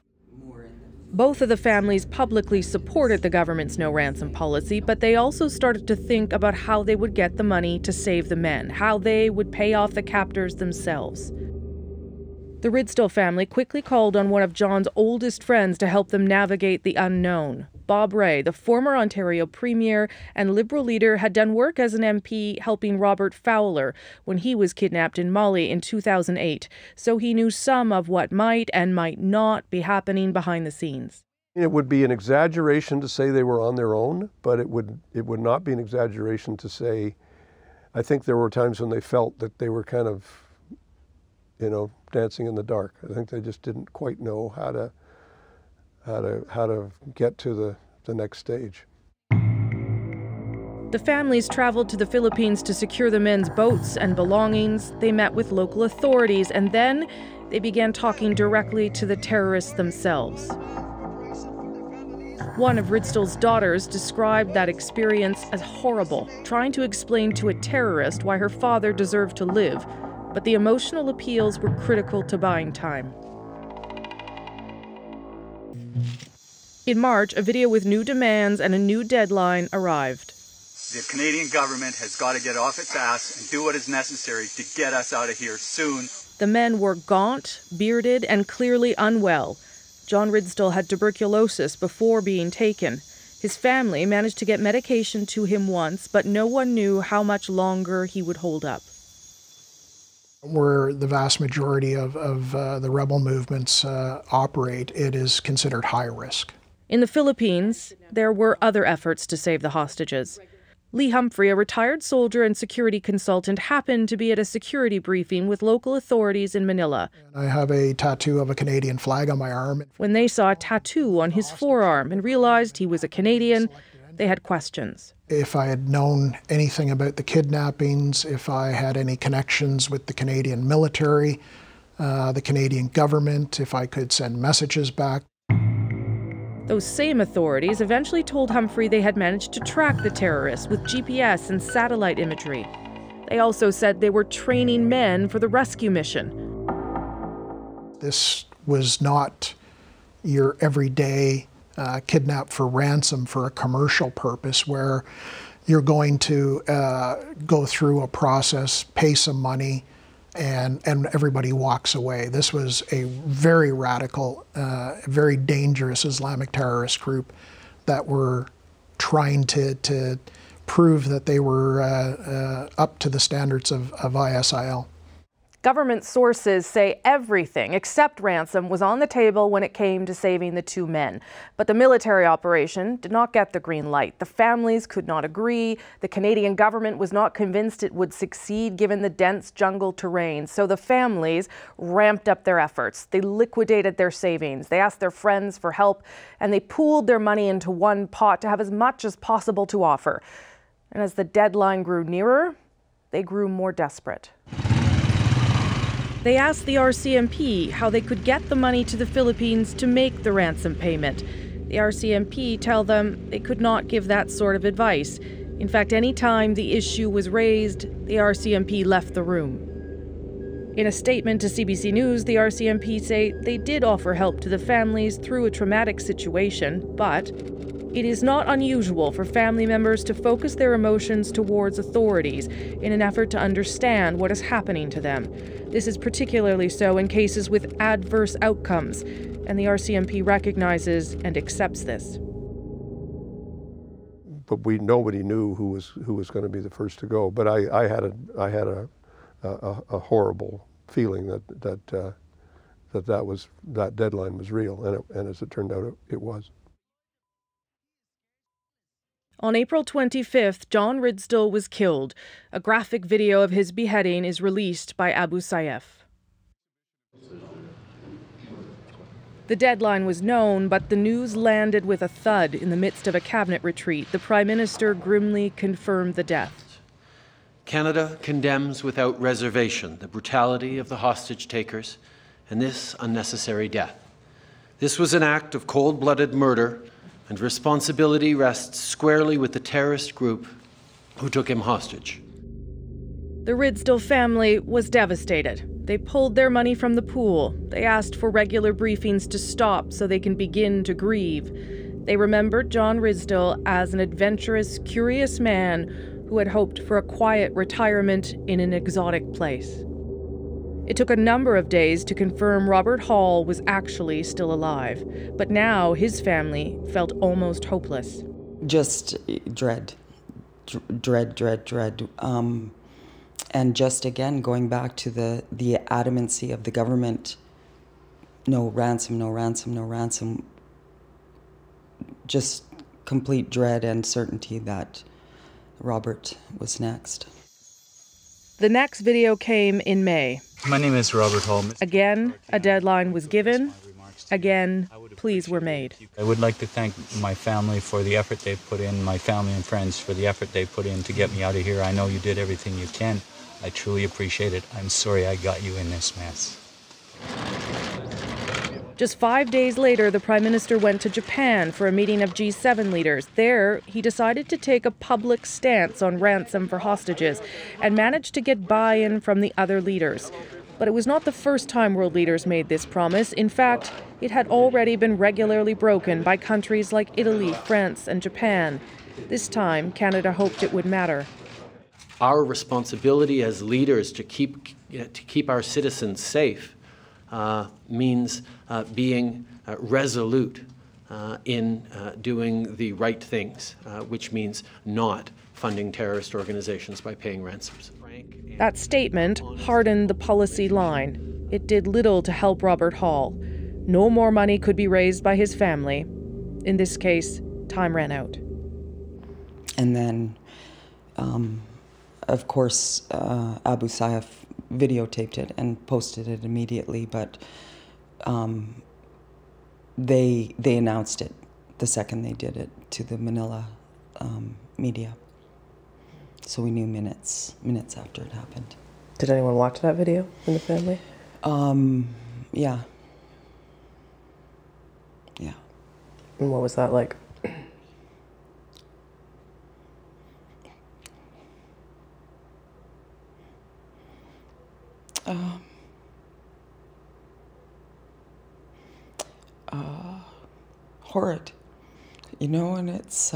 Both of the families publicly supported the government's no ransom policy, but they also started to think about how they would get the money to save the men, how they would pay off the captors themselves. The Ridsdale family quickly called on one of John's oldest friends to help them navigate the unknown. Bob Rae, the former Ontario Premier and Liberal leader, had done work as an MP helping Robert Fowler when he was kidnapped in Mali in 2008, so he knew some of what might and might not be happening behind the scenes. It would be an exaggeration to say they were on their own, but it would not be an exaggeration to say, I think there were times when they felt that they were kind of, dancing in the dark. I think they just didn't quite know how to get to the next stage. The families traveled to the Philippines to secure the men's boats and belongings. They met with local authorities, and then they began talking directly to the terrorists themselves. One of Ridsdale's daughters described that experience as horrible, trying to explain to a terrorist why her father deserved to live. But the emotional appeals were critical to buying time. In March, a video with new demands and a new deadline arrived. The Canadian government has got to get off its ass and do what is necessary to get us out of here soon. The men were gaunt, bearded, and clearly unwell. John Ridsdale had tuberculosis before being taken. His family managed to get medication to him once, but no one knew how much longer he would hold up. Where the vast majority of the rebel movements operate, it is considered high risk. In the Philippines, there were other efforts to save the hostages. Lee Humphrey, a retired soldier and security consultant, happened to be at a security briefing with local authorities in Manila. I have a tattoo of a Canadian flag on my arm. When they saw a tattoo on his forearm and realized he was a Canadian, they had questions. If I had known anything about the kidnappings, if I had any connections with the Canadian military, the Canadian government, if I could send messages back. Those same authorities eventually told Humphrey they had managed to track the terrorists with GPS and satellite imagery. They also said they were training men for the rescue mission. This was not your everyday kidnap for ransom for a commercial purpose where you're going to go through a process, pay some money, and everybody walks away. This was a very radical, very dangerous Islamic terrorist group that were trying to prove that they were up to the standards of ISIL. Government sources say everything except ransom was on the table when it came to saving the two men. But the military operation did not get the green light. The families could not agree. The Canadian government was not convinced it would succeed given the dense jungle terrain. So the families ramped up their efforts. They liquidated their savings. They asked their friends for help, and they pooled their money into one pot to have as much as possible to offer. And as the deadline grew nearer, they grew more desperate. They asked the RCMP how they could get the money to the Philippines to make the ransom payment. The RCMP tell them they could not give that sort of advice. In fact, any time the issue was raised, the RCMP left the room. In a statement to CBC News, the RCMP say they did offer help to the families through a traumatic situation, but it is not unusual for family members to focus their emotions towards authorities in an effort to understand what is happening to them. This is particularly so in cases with adverse outcomes, and the RCMP recognizes and accepts this. But nobody knew who was going to be the first to go. But I had a horrible feeling that deadline was real, and as it turned out, it was. On April 25th, John Ridsdale was killed. A graphic video of his beheading is released by Abu Sayyaf. The deadline was known, but the news landed with a thud in the midst of a cabinet retreat. The Prime Minister grimly confirmed the death. Canada condemns without reservation the brutality of the hostage takers and this unnecessary death. This was an act of cold-blooded murder, and responsibility rests squarely with the terrorist group who took him hostage. The Ridsdale family was devastated. They pulled their money from the pool. They asked for regular briefings to stop so they can begin to grieve. They remembered John Ridsdale as an adventurous, curious man who had hoped for a quiet retirement in an exotic place. It took a number of days to confirm Robert Hall was actually still alive, but now his family felt almost hopeless. Just dread. And just again, going back to the adamancy of the government, no ransom, no ransom, no ransom. Just complete dread and certainty that Robert was next. The next video came in May. My name is Robert Hall. Again, a deadline was given. Again, pleas were made. I would like to thank my family for the effort they put in, my family and friends for the effort they put in to get me out of here. I know you did everything you can. I truly appreciate it. I'm sorry I got you in this mess. Just 5 days later, the Prime Minister went to Japan for a meeting of G7 leaders. There, he decided to take a public stance on ransom for hostages and managed to get buy-in from the other leaders. But it was not the first time world leaders made this promise. In fact, it had already been regularly broken by countries like Italy, France, and Japan. This time, Canada hoped it would matter. Our responsibility as leaders to keep our citizens safe means being resolute in doing the right things, which means not funding terrorist organizations by paying ransoms. That statement hardened the policy line. It did little to help Robert Hall. No more money could be raised by his family. In this case, time ran out. And then, of course, Abu Sayyaf videotaped it and posted it immediately, but they announced it the second they did it to the Manila media. So we knew minutes after it happened. Did anyone watch that video in the family? Yeah. And what was that like? Horrid, you know, and it's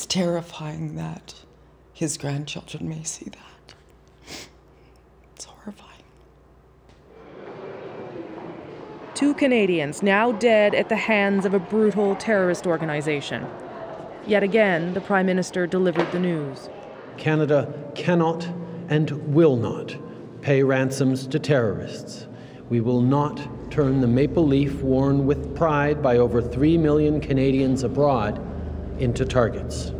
terrifying that his grandchildren may see that. It's horrifying. 2 Canadians now dead at the hands of a brutal terrorist organization. Yet again, the Prime Minister delivered the news. Canada cannot and will not pay ransoms to terrorists. We will not turn the maple leaf worn with pride by over 3 million Canadians abroad into targets.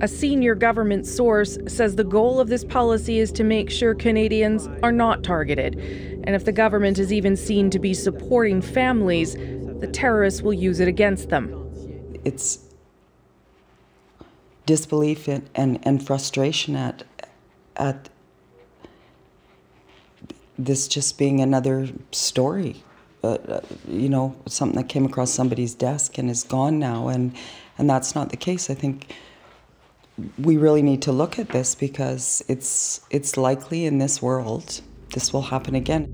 A senior government source says the goal of this policy is to make sure Canadians are not targeted. And if the government is even seen to be supporting families, the terrorists will use it against them. It's disbelief and frustration at this just being another story. You know, something that came across somebody's desk and is gone now, and that's not the case. I think we really need to look at this because it's likely in this world this will happen again.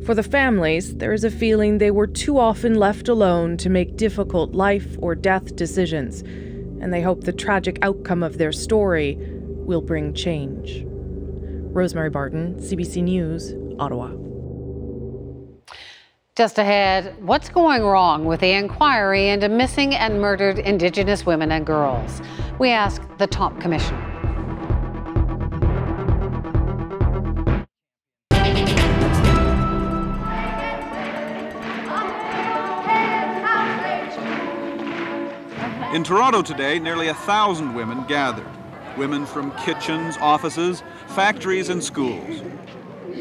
For the families, there is a feeling they were too often left alone to make difficult life or death decisions, and they hope the tragic outcome of their story will bring change. Rosemary Barton, CBC News, Ottawa. Just ahead, what's going wrong with the inquiry into missing and murdered Indigenous women and girls? We ask the top commissioner. In Toronto today, nearly 1,000 women gathered. Women from kitchens, offices, factories, and schools.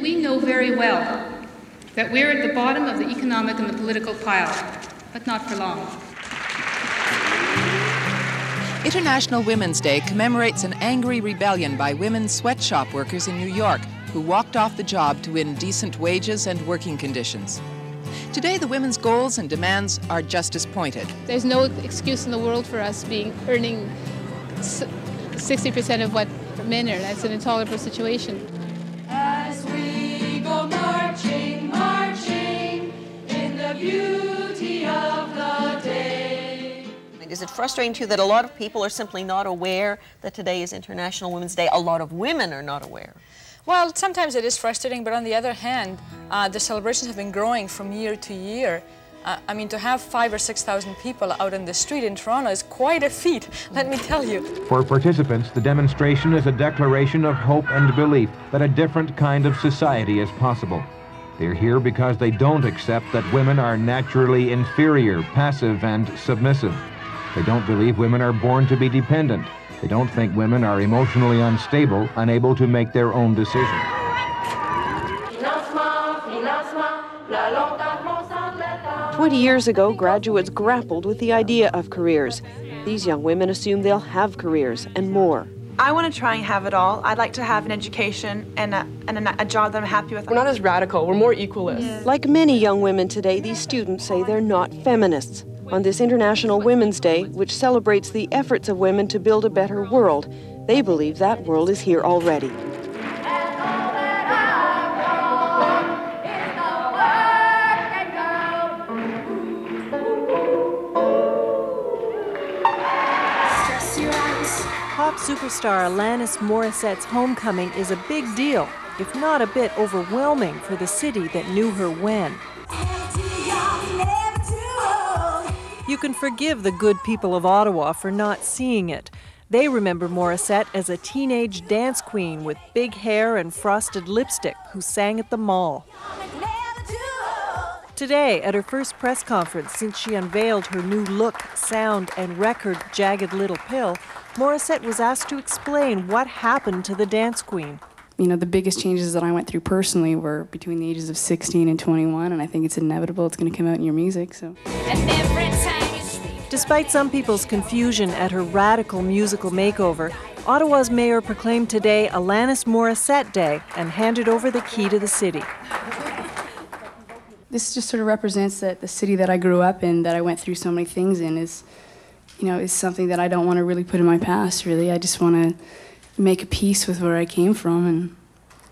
We know very well that we're at the bottom of the economic and the political pile, but not for long. International Women's Day commemorates an angry rebellion by women sweatshop workers in New York who walked off the job to win decent wages and working conditions. Today, the women's goals and demands are just as pointed. There's no excuse in the world for us earning 60% of what men earn. That's an intolerable situation. As we go marching, marching in the beauty of the day. Is it frustrating to you that a lot of people are simply not aware that today is International Women's Day? A lot of women are not aware. Well, sometimes it is frustrating, but on the other hand, the celebrations have been growing from year to year. I mean, to have 5,000 or 6,000 people out in the street in Toronto is quite a feat, let me tell you. For participants, the demonstration is a declaration of hope and belief that a different kind of society is possible. They're here because they don't accept that women are naturally inferior, passive, and submissive. They don't believe women are born to be dependent. They don't think women are emotionally unstable, unable to make their own decisions. 20 years ago, graduates grappled with the idea of careers. These young women assume they'll have careers and more. I want to try and have it all. I'd like to have an education and a job that I'm happy with. We're not as radical, we're more equalist. Yeah. Like many young women today, these students say they're not feminists. On this International Women's Day, which celebrates the efforts of women to build a better world, they believe that world is here already. Pop superstar Alanis Morissette's homecoming is a big deal, if not a bit overwhelming for the city that knew her when. You can forgive the good people of Ottawa for not seeing it. They remember Morissette as a teenage dance queen with big hair and frosted lipstick who sang at the mall. Today, at her first press conference since she unveiled her new look, sound, and record, Jagged Little Pill, Morissette was asked to explain what happened to the dance queen. You know, the biggest changes that I went through personally were between the ages of 16 and 21, and I think it's inevitable it's going to come out in your music, so. Despite some people's confusion at her radical musical makeover, Ottawa's mayor proclaimed today Alanis Morissette Day and handed over the key to the city. this just sort of represents that the city that I grew up in, that I went through so many things in, is, you know, is something that I don't want to really put in my past, really. I just want to make a peace with where I came from, and,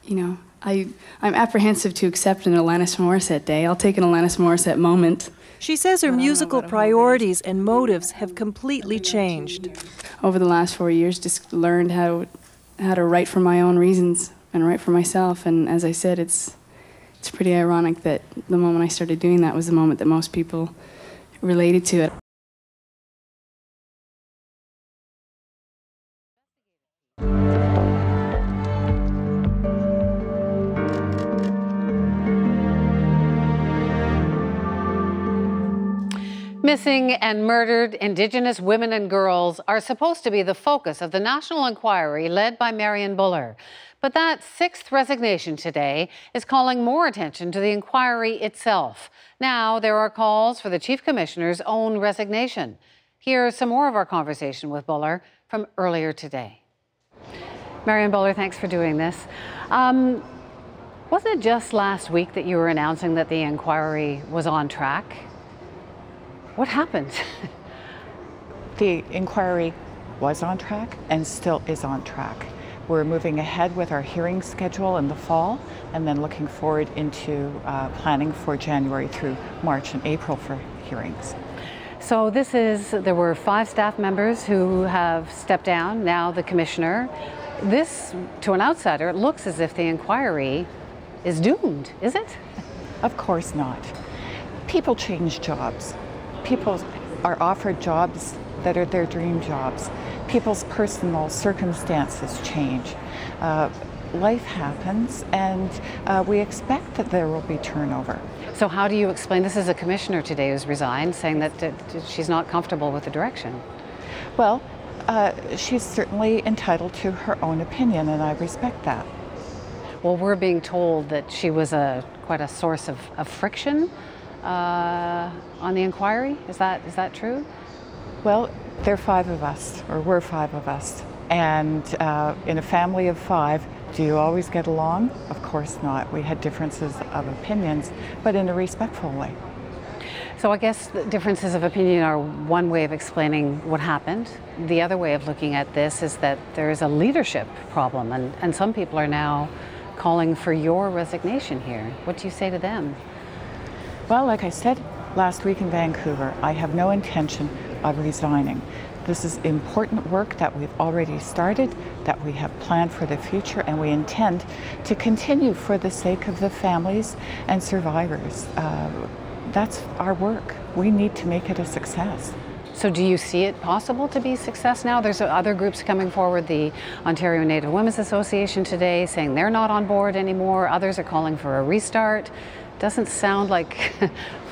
you know, I'm apprehensive to accept an Alanis Morissette day. I'll take an Alanis Morissette moment. She says her musical priorities and motives have completely changed. Over the last 4 years, just learned how to write for my own reasons and write for myself. And as I said, it's pretty ironic that the moment I started doing that was the moment that most people related to it. Missing and murdered Indigenous women and girls are supposed to be the focus of the national inquiry led by Marion Buller. But that sixth resignation today is calling more attention to the inquiry itself. Now there are calls for the Chief Commissioner's own resignation. Here's some more of our conversation with Buller from earlier today. Marion Buller, thanks for doing this. Wasn't it just last week that you were announcing that the inquiry was on track? What happened? The inquiry was on track and still is on track. We're moving ahead with our hearing schedule in the fall, and then looking forward into planning for January through March and April for hearings. So there were 5 staff members who have stepped down, now the commissioner. This, to an outsider, it looks as if the inquiry is doomed, is it? Of course not. People change jobs. People are offered jobs that are their dream jobs. People's personal circumstances change. Life happens, and we expect that there will be turnover. So how do you explain, this is a commissioner today who's resigned, saying that she's not comfortable with the direction? Well, she's certainly entitled to her own opinion, and I respect that. Well, we're being told that she was quite a source of friction on the inquiry. Is that true? Well, there are 5 of us, or we're 5 of us, and in a family of 5, do you always get along? Of course not. We had differences of opinions, but in a respectful way. So I guess the differences of opinion are one way of explaining what happened. The other way of looking at this is that there is a leadership problem, and some people are now calling for your resignation here. What do you say to them? Well, like I said last week in Vancouver, I have no intention of resigning. This is important work that we've already started, that we have planned for the future, and we intend to continue for the sake of the families and survivors. That's our work. We need to make it a success. So do you see it possible to be a success now? There's other groups coming forward, the Ontario Native Women's Association today saying they're not on board anymore. Others are calling for a restart. Doesn't sound like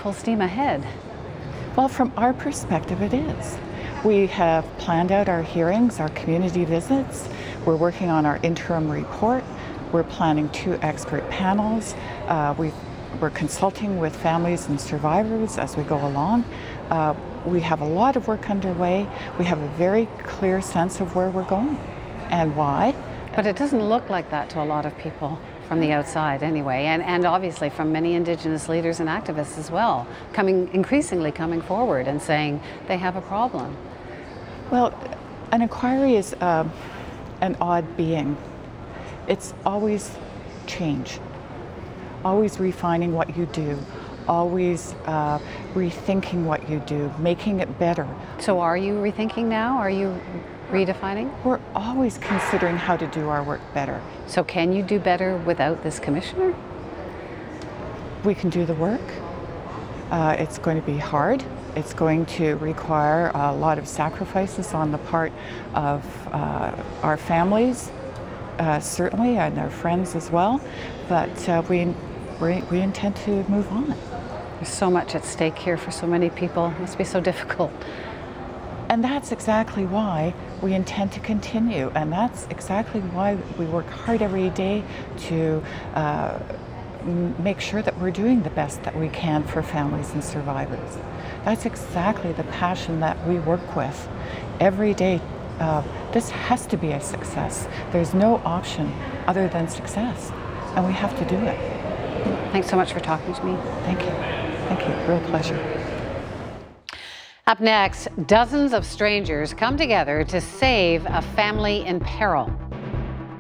full steam ahead. Well, from our perspective, it is. We have planned out our hearings, our community visits. We're working on our interim report. We're planning 2 expert panels. We're consulting with families and survivors as we go along. We have a lot of work underway. We have a very clear sense of where we're going and why. But it doesn't look like that to a lot of people from the outside anyway, and obviously from many Indigenous leaders and activists as well, increasingly coming forward and saying they have a problem. Well, an inquiry is an odd being. It's always change, always refining what you do, always rethinking what you do, making it better. So are you rethinking now? Are you redefining? We're always considering how to do our work better. So can you do better without this commissioner? We can do the work. It's going to be hard. It's going to require a lot of sacrifices on the part of our families, certainly, and our friends as well. But we intend to move on. There's so much at stake here for so many people. It must be so difficult. And that's exactly why we intend to continue, and that's exactly why we work hard every day to make sure that we're doing the best that we can for families and survivors. That's exactly the passion that we work with every day. This has to be a success. There's no option other than success, and we have to do it. Thanks so much for talking to me. Thank you. Thank you. Real pleasure. Up next, dozens of strangers come together to save a family in peril.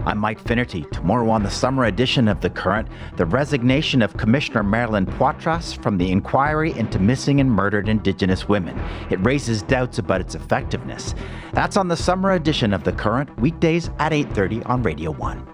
I'm Mike Finnerty. Tomorrow on the summer edition of The Current, the resignation of Commissioner Marilyn Poitras from the inquiry into missing and murdered Indigenous women. It raises doubts about its effectiveness. That's on the summer edition of The Current, weekdays at 8:30 on Radio 1.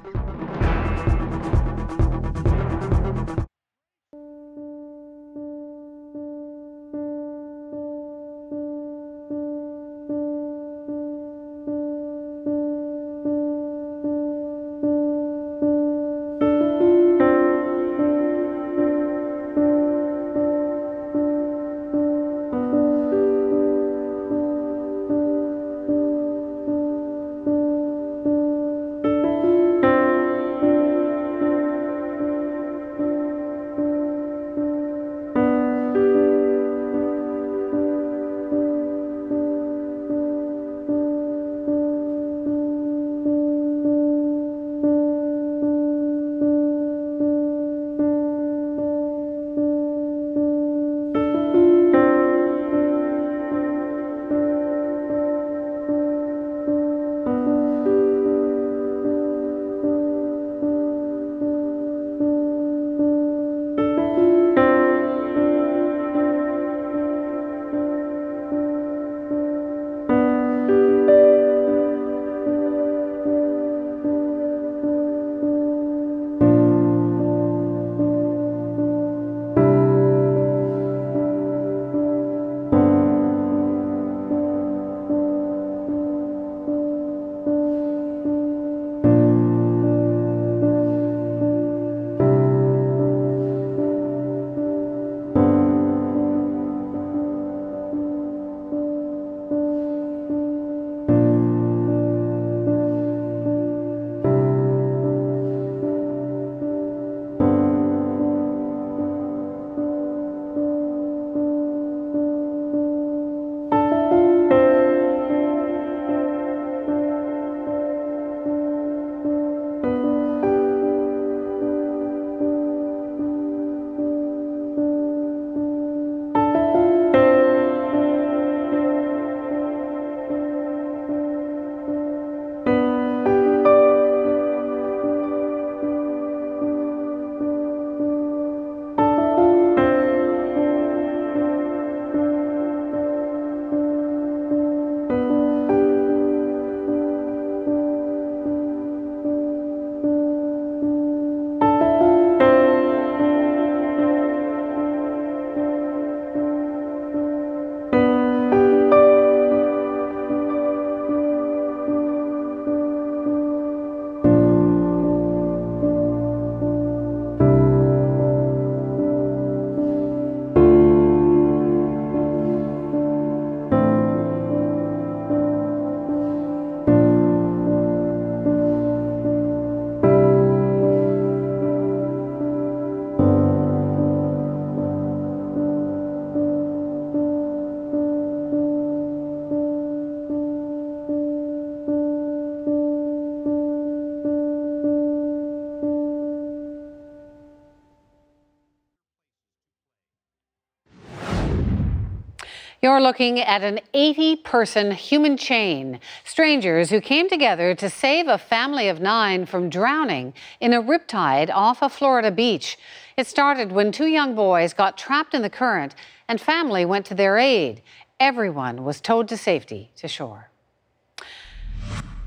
You're looking at an 80-person human chain. Strangers who came together to save a family of 9 from drowning in a riptide off a Florida beach. It started when 2 young boys got trapped in the current and family went to their aid. Everyone was towed to safety to shore.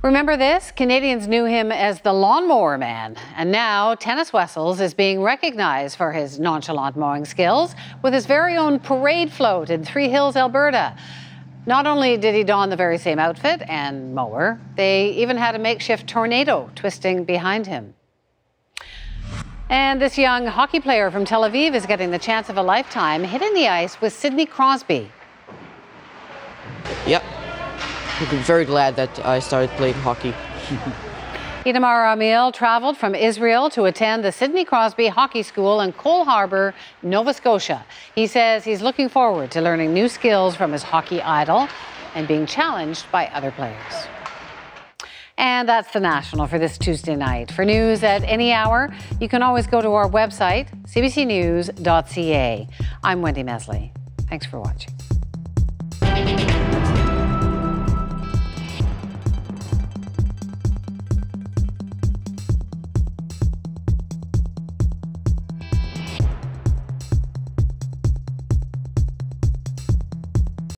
Remember this? Canadians knew him as the Lawnmower Man, and now Tennis Wessels is being recognized for his nonchalant mowing skills with his very own parade float in Three Hills, Alberta. Not only did he don the very same outfit and mower, they even had a makeshift tornado twisting behind him. And this young hockey player from Tel Aviv is getting the chance of a lifetime, hitting the ice with Sidney Crosby. Yep. I'm very glad that I started playing hockey. Itamar Amiel traveled from Israel to attend the Sidney Crosby Hockey School in Cole Harbour, Nova Scotia. He says he's looking forward to learning new skills from his hockey idol and being challenged by other players. And that's the National for this Tuesday night. For news at any hour, you can always go to our website, cbcnews.ca. I'm Wendy Mesley. Thanks for watching.